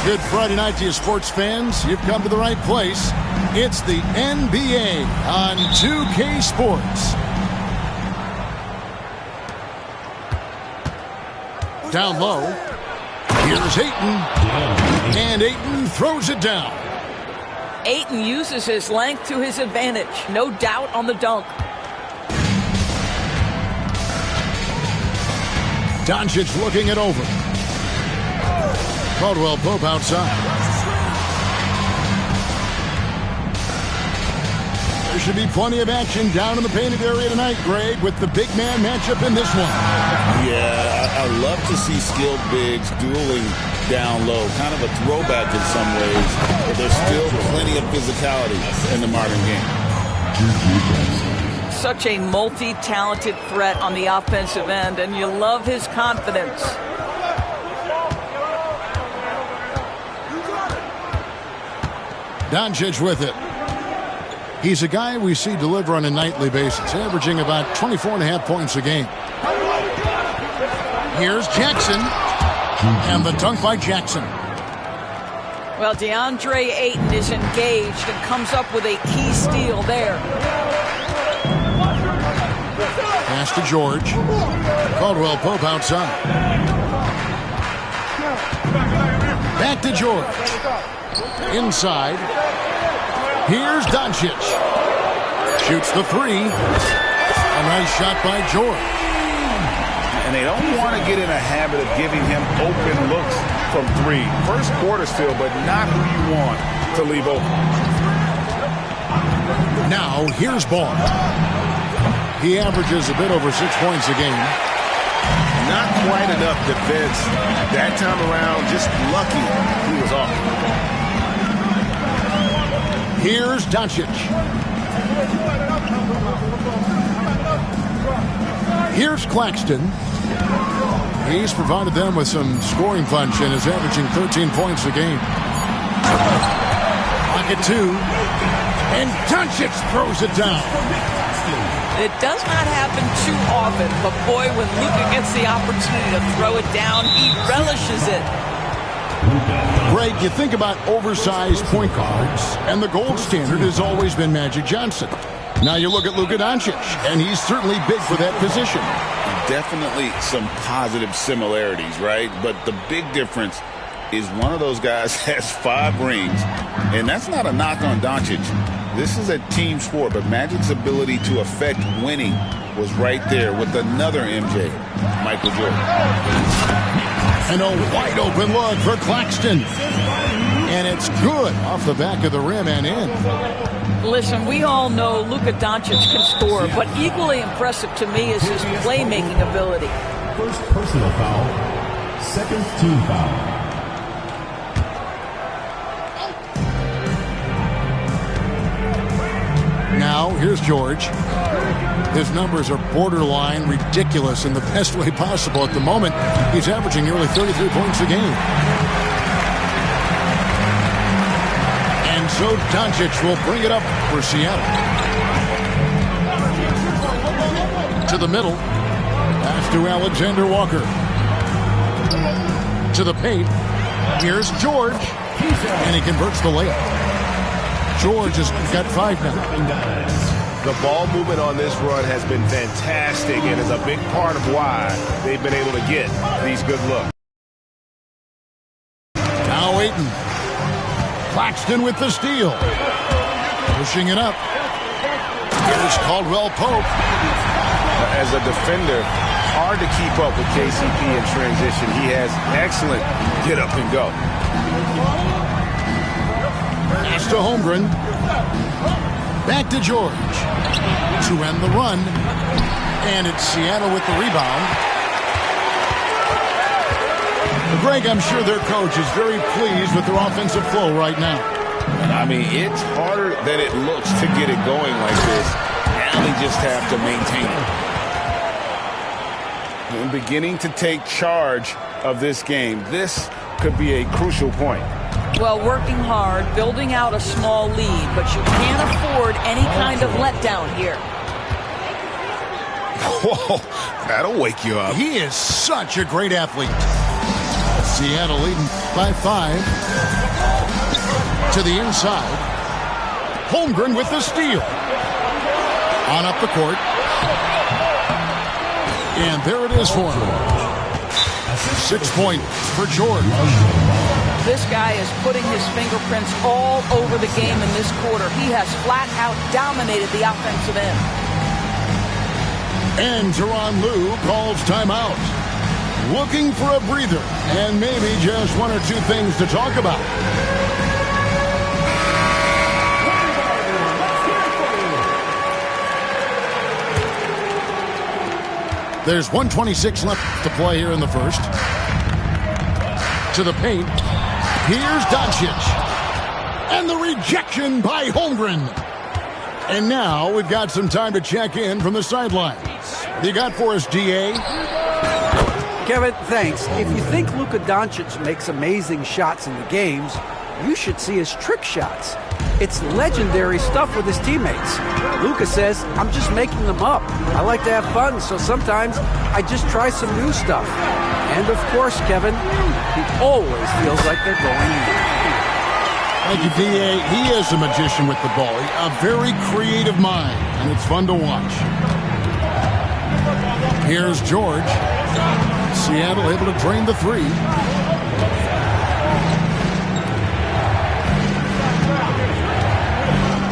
Good Friday night to you sports fans. You've come to the right place. It's the NBA on 2K Sports. Down low. Here's Ayton. And Ayton throws it down. Ayton uses his length to his advantage. No doubt on the dunk. Doncic looking it over. Caldwell Pope outside. There should be plenty of action down in the painted area tonight, Greg, with the big man matchup in this one. Yeah, I love to see skilled bigs dueling down low. Kind of a throwback in some ways, but there's still plenty of physicality in the modern game. Such a multi-talented threat on the offensive end, and you love his confidence. Doncic with it. He's a guy we see deliver on a nightly basis, averaging about 24.5 points a game. Here's Jackson. And the dunk by Jackson. Well, DeAndre Ayton is engaged and comes up with a key steal there. Pass to George. Caldwell Pope outside. Back to George. Inside. Here's Doncic. Shoots the three. A nice shot by George. And they don't want to get in a habit of giving him open looks from three. First quarter still, but not who you want to leave open. Now, here's Ball. He averages a bit over 6 points a game. Not quite enough defense that time around. Just lucky he was off. Here's Doncic. Here's Claxton. He's provided them with some scoring punch and is averaging 13 points a game. Pocket two. And Doncic throws it down. It does not happen too often, but boy, when Luka gets the opportunity to throw it down, he relishes it. Greg, you think about oversized point guards, and the gold standard has always been Magic Johnson. Now you look at Luka Doncic, and he's certainly big for that position. Definitely some positive similarities, right? But the big difference is one of those guys has 5 rings, and that's not a knock on Doncic. This is a team sport, but Magic's ability to affect winning was right there with another MJ, Michael Jordan. And a wide-open look for Claxton. And it's good off the back of the rim and in. Listen, we all know Luka Doncic can score, but equally impressive to me is his playmaking ability. First personal foul, second team foul. Now, here's George. His numbers are borderline ridiculous in the best way possible at the moment. He's averaging nearly 33 points a game. And so Doncic will bring it up for Seattle. To the middle. Pass to Alexander Walker. To the paint. Here's George. And he converts the layup. George has got 5 now. The ball movement on this run has been fantastic and is a big part of why they've been able to get these good looks. Now Ayton. Claxton with the steal. Pushing it up. Here's Caldwell Pope. As a defender, hard to keep up with KCP in transition. He has excellent get up and go. Pass to Holmgren. Back to George. To end the run. And it's Seattle with the rebound. Greg, I'm sure their coach is very pleased with their offensive flow right now. I mean, it's harder than it looks to get it going like this. Now they just have to maintain it. And beginning to take charge of this game. This could be a crucial point. Well, working hard, building out a small lead, but you can't afford any kind of letdown here. Whoa, that'll wake you up. He is such a great athlete. Seattle leading by 5. To the inside. Holmgren with the steal. On up the court. And there it is for him. 6 points for George. This guy is putting his fingerprints all over the game in this quarter. He has flat out dominated the offensive end. And Tyronn Lue calls timeout. Looking for a breather and maybe just 1 or 2 things to talk about. There's 1:26 left to play here in the first. To the paint. Here's Doncic. And the rejection by Holmgren. And now we've got some time to check in from the sideline. You got for us, D.A.? Kevin, thanks. If you think Luka Doncic makes amazing shots in the games, you should see his trick shots. It's legendary stuff with his teammates. Luka says, I'm just making them up. I like to have fun, so sometimes I just try some new stuff. And of course, Kevin, he always feels like they're going in. Thank you, D.A. He is a magician with the ball. A very creative mind, and it's fun to watch. Here's George. Seattle able to drain the 3.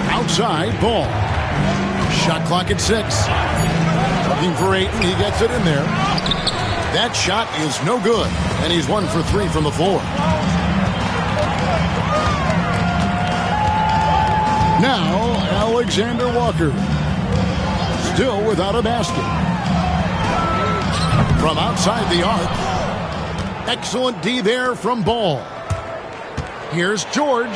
Outside, ball. Shot clock at 6. Looking for Ayton. He gets it in there. That shot is no good, and he's 1 for 3 from the floor. Now, Alexander Walker. Still without a basket. From outside the arc. Excellent D there from Ball. Here's George.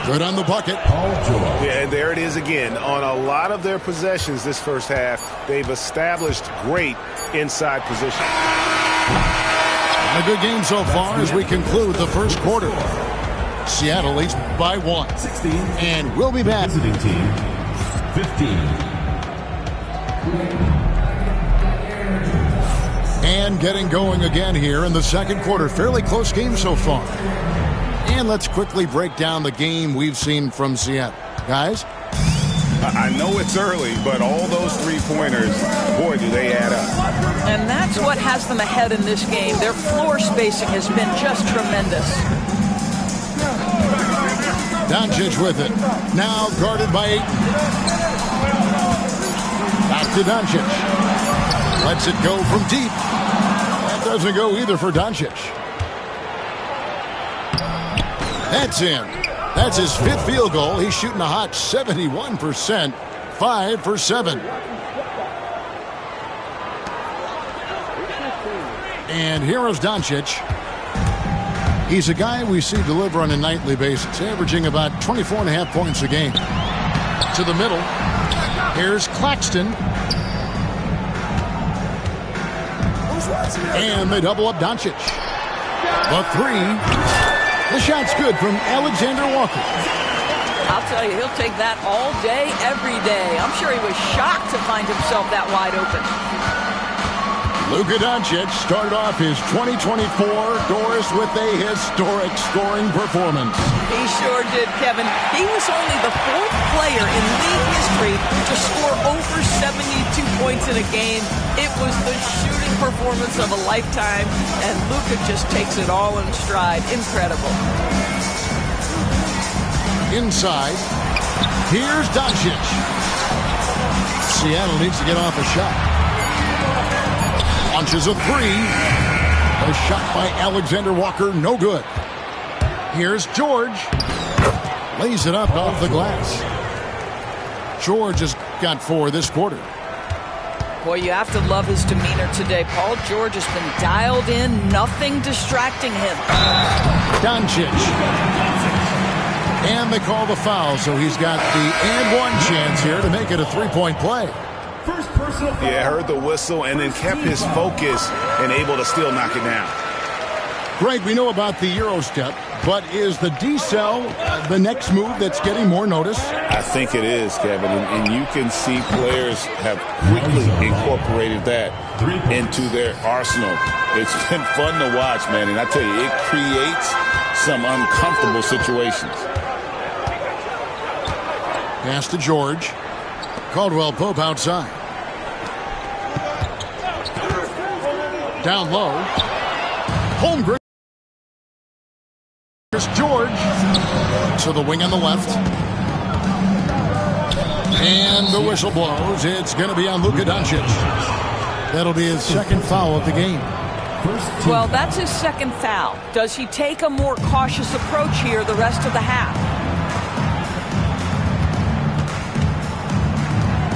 Good on the bucket. Yeah, and there it is again. On a lot of their possessions this first half, they've established great inside position. A good game so far as we conclude the first quarter. Seattle leads by 1. 16. And we'll be back. Visiting team, 15. And getting going again here in the second quarter. Fairly close game so far. And let's quickly break down the game we've seen from Seattle. Guys? I know it's early, but all those three-pointers, boy, do they add up. And that's what has them ahead in this game. Their floor spacing has been just tremendous. Doncic with it. Now guarded by Ayton. Back to Doncic. Lets it go from deep. That doesn't go either for Doncic. That's in. That's his fifth field goal. He's shooting a hot 71%. 5 for 7. And here is Doncic. He's a guy we see deliver on a nightly basis, averaging about 24.5 points a game. To the middle. Here's Claxton. And they double up Doncic. The three. The shot's good from Alexander Walker. I'll tell you, he'll take that all day, every day. I'm sure he was shocked to find himself that wide open. Luka Doncic started off his 2024 Doris with a historic scoring performance. He sure did, Kevin. He was only the fourth player in league history to score over 72 points in a game. It was the shooting performance of a lifetime, and Luka just takes it all in stride. Incredible. Inside, here's Doncic. Seattle needs to get off a shot. Launches a three. A shot by Alexander Walker, no good. Here's George. Lays it up off the glass. George has got 4 this quarter. Boy, you have to love his demeanor today. Paul George has been dialed in, nothing distracting him. Doncic. And they call the foul, so he's got the and one chance here to make it a three-point play. Yeah, heard the whistle and then kept his focus and able to still knock it down. Greg, we know about the Euro step, but is the D-cell the next move that's getting more notice? I think it is, Kevin, and you can see players have quickly incorporated that into their arsenal. It's been fun to watch, man, and I tell you, it creates some uncomfortable situations. Pass to George. Caldwell Pope outside. Down low. Holmgren. Here's George. To the wing on the left. And the whistle blows. It's going to be on Luka Doncic. That'll be his second foul of the game. Well, that's his second foul. Does he take a more cautious approach here the rest of the half?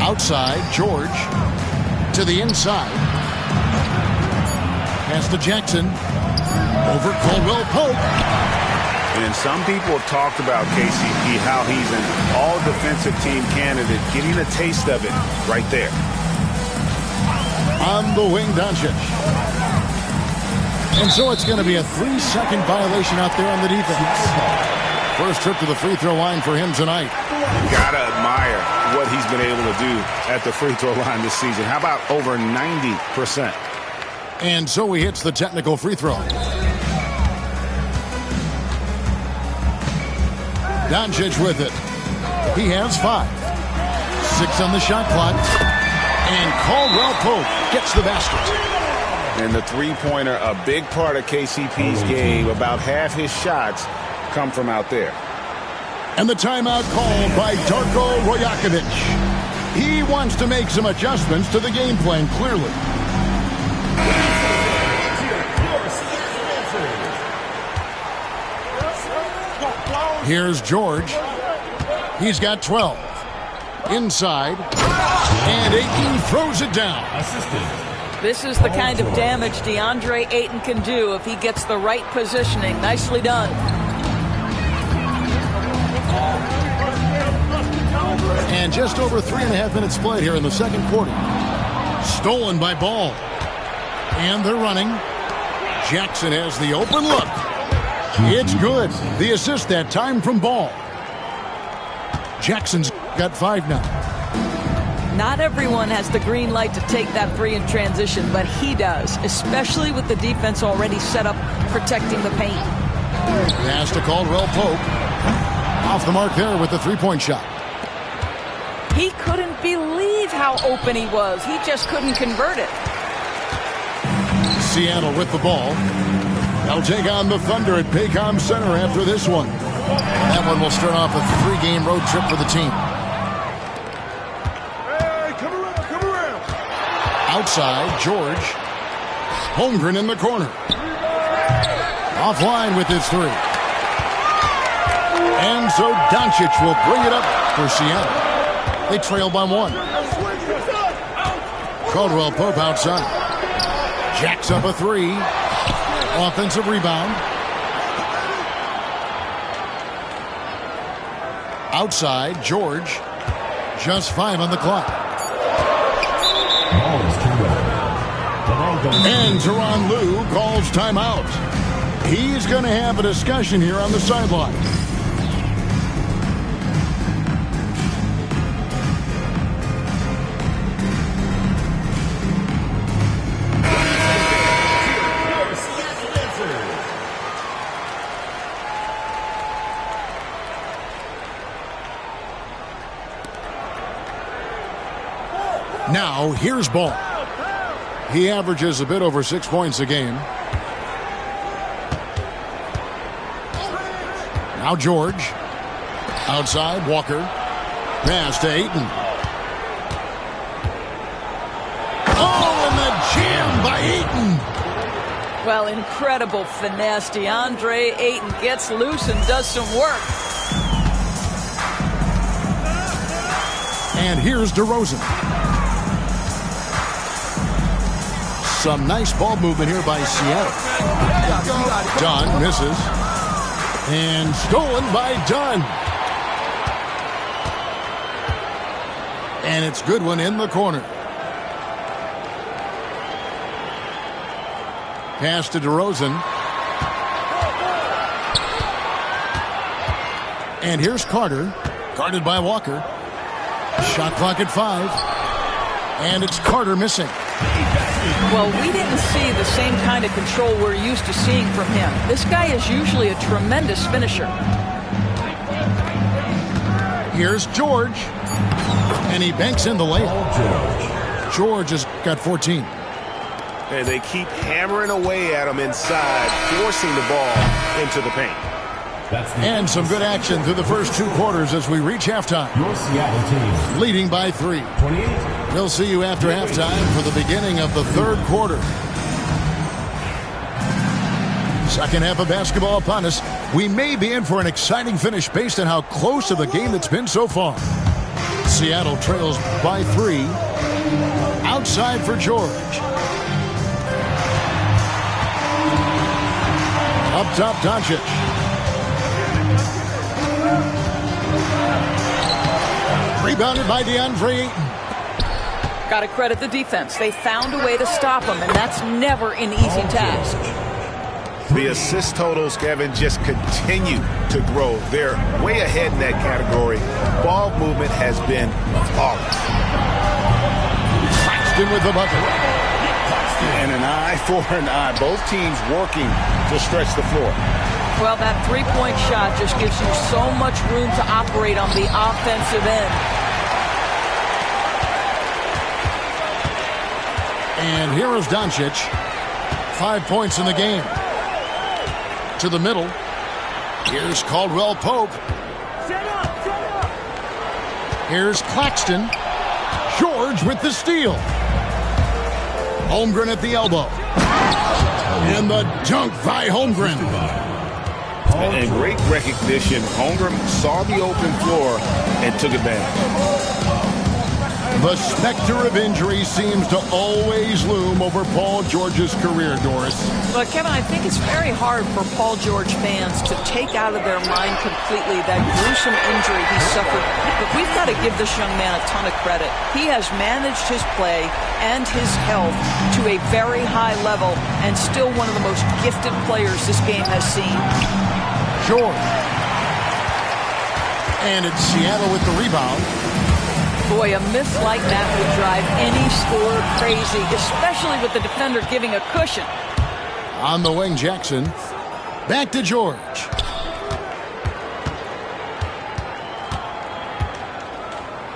Outside, George. To the inside. Pass to Jackson. Over Caldwell Pope. And some people have talked about KCP, how he's an all-defensive team candidate, getting a taste of it right there. On the wing, Doncic. And so it's going to be a 3-second violation out there on the defense. First trip to the free throw line for him tonight. Gotta admire what he's been able to do at the free throw line this season. How about over 90%? And so he hits the technical free throw. Doncic with it. He has 5. 6 on the shot clock. And Caldwell Pope gets the basket. And the three-pointer, a big part of KCP's game. About half his shots come from out there. And the timeout called by Darko Rajakovic. He wants to make some adjustments to the game plan, clearly. Here's George. He's got 12. Inside. And Ayton throws it down. This is the kind of damage DeAndre Ayton can do if he gets the right positioning. Nicely done. And just over 3.5 minutes played here in the second quarter. Stolen by Ball. And they're running. Jackson has the open look. It's good. The assist that time from Ball. Jackson's got 5 now. Not everyone has the green light to take that three in transition, but he does, especially with the defense already set up protecting the paint. Pass to Caldwell Pope. Off the mark there with the three-point shot. He couldn't believe how open he was. He just couldn't convert it. Seattle with the ball. They'll take on the Thunder at Paycom Center after this one. That one will start off a 3-game road trip for the team. Hey, come around. Outside, George. Holmgren in the corner. Offline with his three. And so Doncic will bring it up for Seattle. They trail by one. Caldwell Pope outside. Jacks up a three. Offensive rebound. Outside, George. Just 5 on the clock. And Tyronn Lue calls timeout. He's going to have a discussion here on the sideline. Now, here's Ball. He averages a bit over 6 points a game. Now George. Outside, Walker. Pass to Ayton. Oh, and the jam by Ayton. Well, incredible finesse. DeAndre Ayton gets loose and does some work. And here's DeRozan. Some nice ball movement here by Seattle. Dunn misses. And stolen by Dunn. And it's Goodwin in the corner. Pass to DeRozan. And here's Carter. Guarded by Walker. Shot clock at 5. And it's Carter missing. Well, we didn't see the same kind of control we're used to seeing from him. This guy is usually a tremendous finisher. Here's George. And he banks in the layup. George has got 14. And they keep hammering away at him inside, forcing the ball into the paint. And some good action through the first 2 quarters as we reach halftime. Your Seattle team. Leading by 3. 28. We'll see you after halftime for the beginning of the 3rd quarter. Second half of basketball upon us. We may be in for an exciting finish based on how close of the game that's been so far. Seattle trails by 3. Outside for George. Up top, Doncic. Rebounded by DeAndre Ayton. Got to credit the defense. They found a way to stop him, and that's never an easy task. The assist totals, Kevin, just continue to grow. They're way ahead in that category. Ball movement has been flawless. Claxton with the bucket. And an eye for an eye. Both teams working to stretch the floor. Well, that three-point shot just gives you so much room to operate on the offensive end. And here is Doncic. 5 points in the game. To the middle. Here's Caldwell Pope. Here's Claxton. George with the steal. Holmgren at the elbow. And the dunk by Holmgren. And great recognition. Holmgren saw the open floor and took advantage. The specter of injury seems to always loom over Paul George's career, Doris. But, Kevin, I think it's very hard for Paul George fans to take out of their mind completely that gruesome injury he suffered. But we've got to give this young man a ton of credit. He has managed his play and his health to a very high level and still one of the most gifted players this game has seen. George. And it's Seattle with the rebound. Boy, a miss like that would drive any scorer crazy, especially with the defender giving a cushion. On the wing, Jackson. Back to George.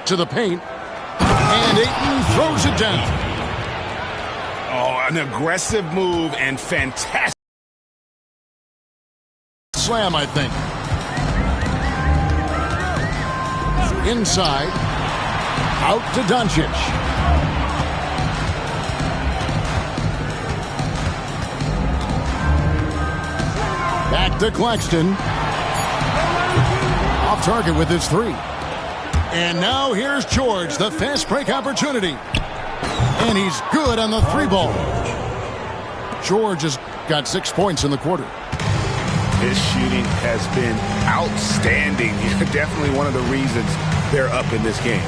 To the paint. And Ayton throws it down. Oh, an aggressive move and fantastic. Slam, I think. Inside. Out to Doncic. Back to Claxton. Off target with his three. And now here's George, the fast break opportunity. And he's good on the three ball. George has got 6 points in the quarter. His shooting has been outstanding. Definitely one of the reasons they're up in this game.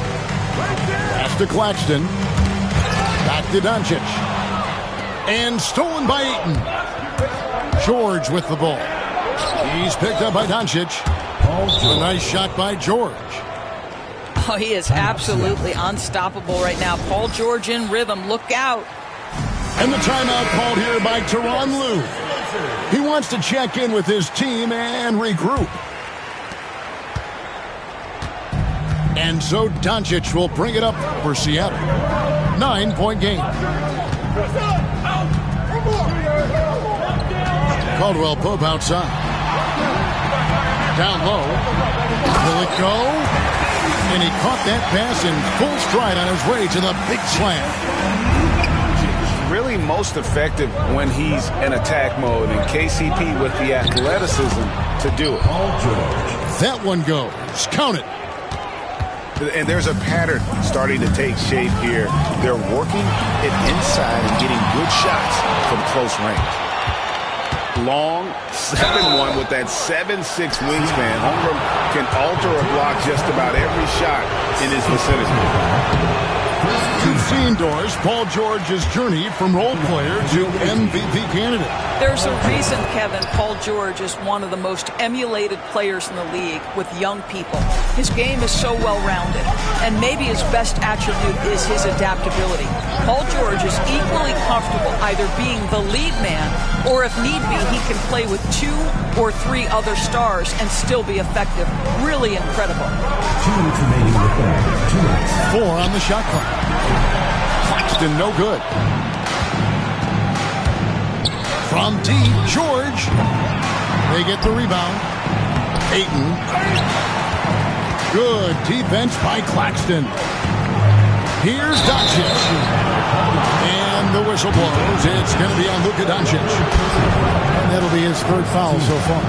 Pass to Claxton. Back to Doncic. And stolen by Ayton. George with the ball. He's picked up by Doncic. A nice shot by George. Oh, he is absolutely unstoppable right now. Paul George in rhythm. Look out. And the timeout called here by Tyronn Lue. He wants to check in with his team and regroup. And so Doncic will bring it up for Seattle. 9-point game. Caldwell Pope outside. Down low. Will it go? And he caught that pass in full stride on his way to the big slam. Really most effective when he's in attack mode, and KCP with the athleticism to do it. That one goes. Count it. And there's a pattern starting to take shape here. They're working it inside and getting good shots from close range. Long 7-1 with that 7'6" wingspan. Holmgren can alter a block just about every shot in his vicinity. You've seen, Doris, Paul George's journey from role player to MVP candidate. There's a reason, Kevin, Paul George is one of the most emulated players in the league with young people. His game is so well-rounded, and maybe his best attribute is his adaptability. Paul George is equally comfortable either being the lead man, or if need be, he can play with 2 or 3 other stars and still be effective. Really incredible. 2 minutes remaining in the third. 2 minutes. 4 on the shot clock. Claxton, no good. From deep, George. They get the rebound. Ayton. Good defense by Claxton. Here's Doncic. And the whistle blows. It's going to be on Luka Doncic. And that'll be his 3rd foul so far.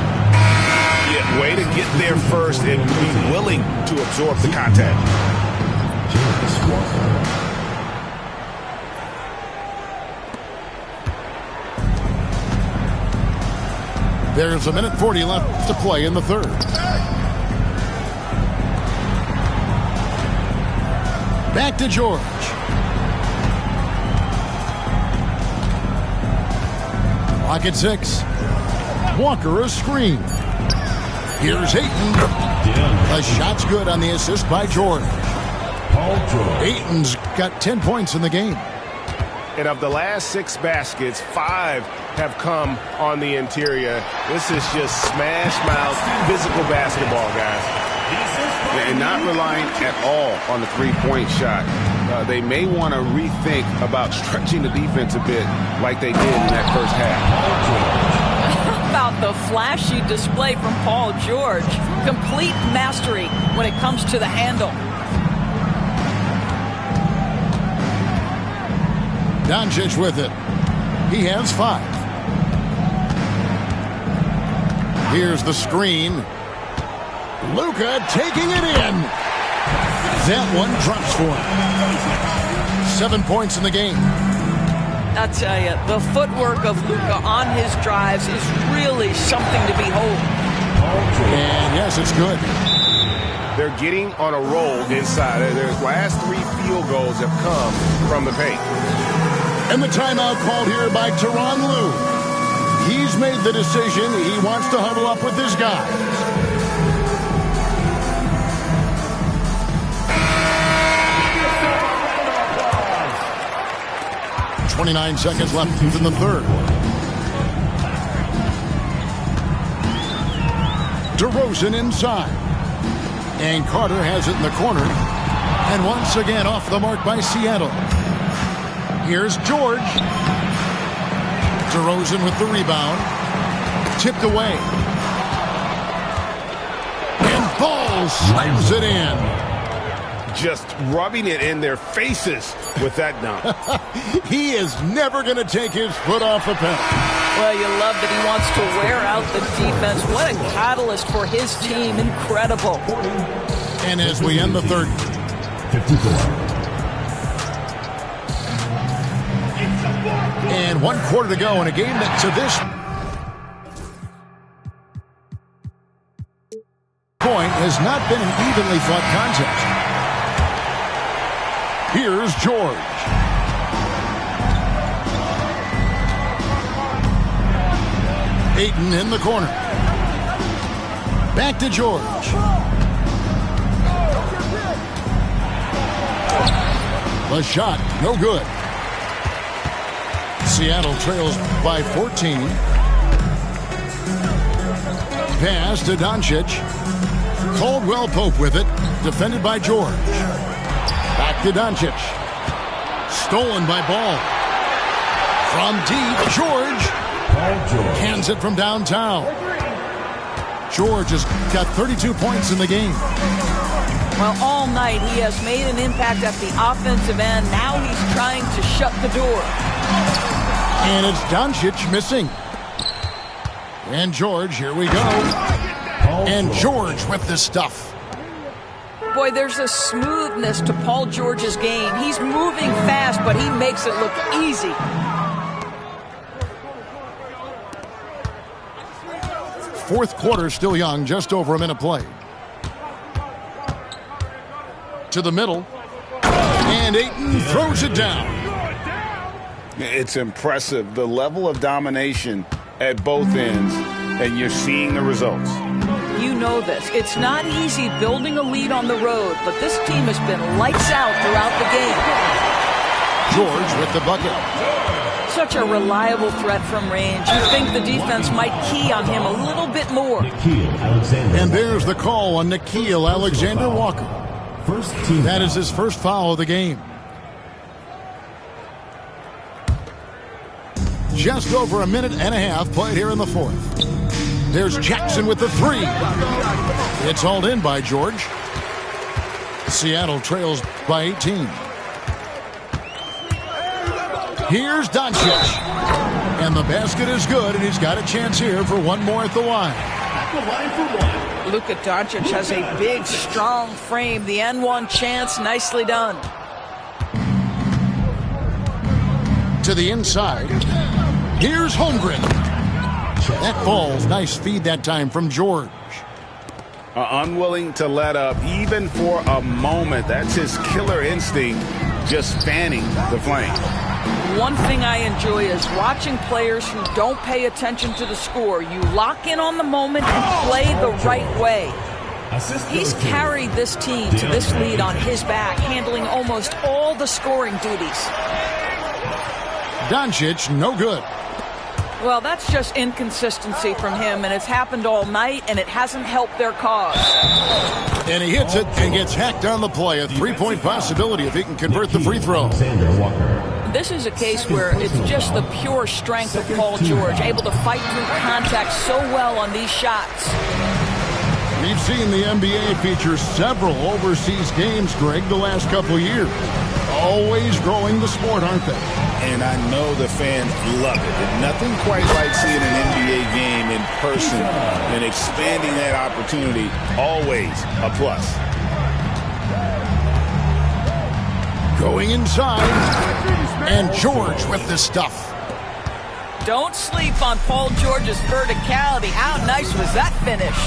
Yeah, way to get there first and be willing to absorb the contact. There's 1:40 left to play in the 3rd. Back to George. Clock at 6. Walker a screen. Here's Ayton. The shot's good on the assist by George. Ayton's got 10 points in the game. And of the last 6 baskets, 5 have come on the interior. This is just smash mouth physical basketball, guys. And not relying at all on the three-point shot. They may want to rethink about stretching the defense a bit like they did in that first half. How about the flashy display from Paul George? Complete mastery when it comes to the handle. Doncic with it. He has 5. Here's the screen. Luka taking it in. That one drops for him. 7 points in the game. I'll tell you, the footwork of Luka on his drives is really something to behold. And yes, it's good. They're getting on a roll inside. Their last 3 field goals have come from the paint. And the timeout called here by Tyronn Lue. He's made the decision. He wants to huddle up with his guys. 29 seconds left in the third. DeRozan inside. And Carter has it in the corner. And once again off the mark by Seattle. Here's George. DeRozan with the rebound. Tipped away. And Ball slams it in. Just rubbing it in their faces with that dunk. He is never going to take his foot off the pedal. Well, you love that he wants to wear out the defense. What a catalyst for his team. Incredible. And as we end the third. 54. And 1 quarter to go in a game that to this point has not been an evenly fought contest. Here's George. Ayton in the corner. Back to George. The shot, no good. Seattle trails by 14. Pass to Doncic. Caldwell Pope with it. Defended by George. Back to Doncic. Stolen by Ball. From deep, George. Hands it from downtown. George has got 32 points in the game. Well, all night he has made an impact at the offensive end. Now he's trying to shut the door. And it's Doncic missing. And George, here we go. And George with the stuff. Boy, there's a smoothness to Paul George's game. He's moving fast, but he makes it look easy. Fourth quarter still young, just over a minute play. To the middle. And Ayton throws it down. It's impressive, the level of domination at both ends, and you're seeing the results. You know this. It's not easy building a lead on the road, but this team has been lights out throughout the game. George with the bucket. Such a reliable threat from range. You think the defense might key on him a little bit more. And there's the call on Nickeil Alexander-Walker. First team. That is his first foul of the game. Just over a minute and a half played here in the fourth. There's Jackson with the three. It's hauled in by George. Seattle trails by 18. Here's Doncic. And the basket is good, and he's got a chance here for one more at the line. Luka Doncic has a big, strong frame. The N1 chance, nicely done. To the inside. Here's Holmgren. That falls. Nice feed that time from George. Unwilling to let up even for a moment. That's his killer instinct, just fanning the flame. One thing I enjoy is watching players who don't pay attention to the score. You lock in on the moment and play the right way. He's carried this team to this lead on his back, handling almost all the scoring duties. Doncic, no good. Well, that's just inconsistency from him, and it's happened all night, and it hasn't helped their cause. And he hits it and gets hacked on the play. A three-point possibility if he can convert the free throw. This is a case where it's just the pure strength of Paul George, able to fight through contact so well on these shots. We've seen the NBA feature several overseas games, Greg, the last couple of years. Always growing the sport, aren't they? And I know the fans love it. There's nothing quite like seeing an NBA game in person and expanding that opportunity. Always a plus. Going inside. And George with the stuff. Don't sleep on Paul George's verticality. How nice was that finish?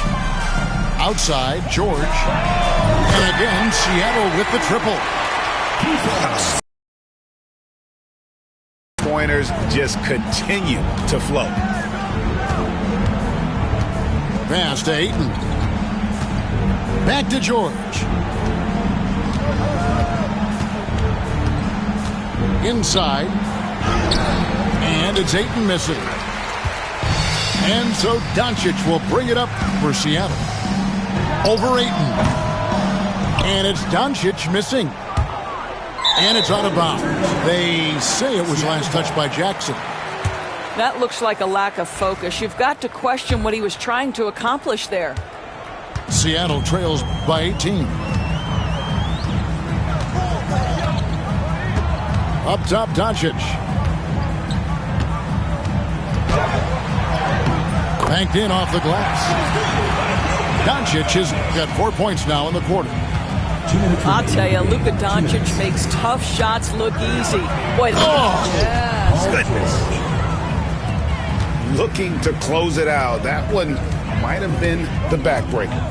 Outside, George. And again, Seattle with the triple. Pointers just continue to flow. Pass to Ayton. Back to George. Inside. And it's Ayton missing. And so Doncic will bring it up for Seattle. Over Ayton. And it's Doncic missing. And it's out of bounds. They say it was last touched by Jackson. That looks like a lack of focus. You've got to question what he was trying to accomplish there. Seattle trails by 18. Up top, Doncic. Banked in off the glass. Doncic has got 4 points now in the quarter. I'll tell you, Luka Doncic makes tough shots look easy. Boy, yes. Goodness. Looking to close it out. That one might have been the backbreaker.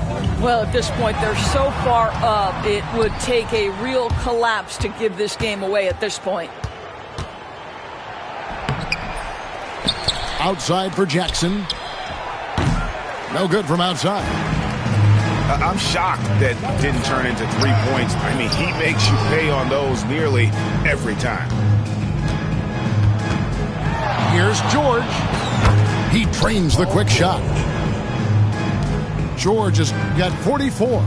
Well, at this point, they're so far up, it would take a real collapse to give this game away at this point. Outside for Jackson. No good from outside. I'm shocked that didn't turn into 3 points. I mean, he makes you pay on those nearly every time. Here's George. He trains the quick shot. George has got 44.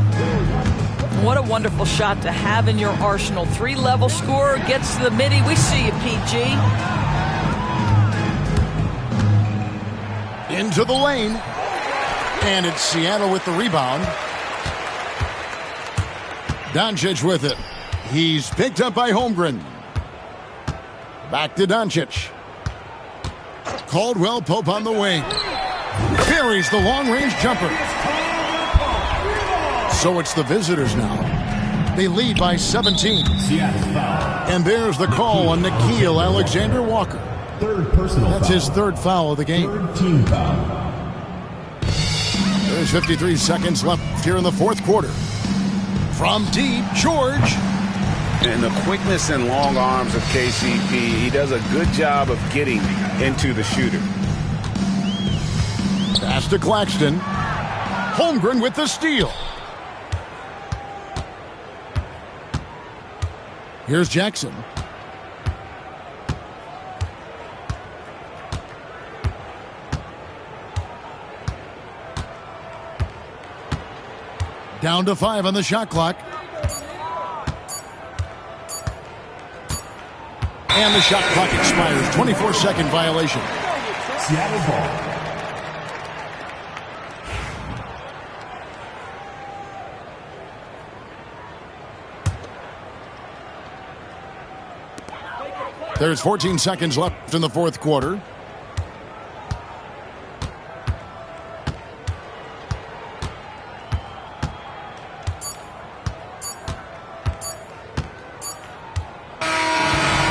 What a wonderful shot to have in your arsenal. 3-level scorer, gets to the midi. We see you, PG. Into the lane. And it's Seattle with the rebound. Doncic with it. He's picked up by Holmgren. Back to Doncic. Caldwell Pope on the wing. Buries the long-range jumper. So it's the visitors now. They lead by 17. And there's the call on Nickeil Alexander-Walker. Third personal That's foul. his third foul of the game. Third team foul. There's 53 seconds left here in the fourth quarter. From deep, George. And the quickness and long arms of KCP, he does a good job of getting into the shooter. Pass to Claxton. Holmgren with the steal. Here's Jackson. Down to 5 on the shot clock. And the shot clock expires. 24-second violation. Seattle ball. There's 14 seconds left in the fourth quarter.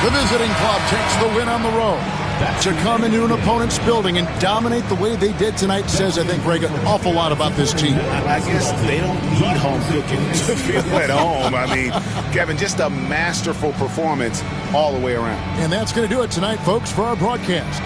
The visiting club takes the win on the road. To come into an opponent's building and dominate the way they did tonight says, I think, Greg, an awful lot about this team. I guess they don't need home cooking to feel at home. I mean, Kevin, just a masterful performance all the way around. And that's going to do it tonight, folks, for our broadcast.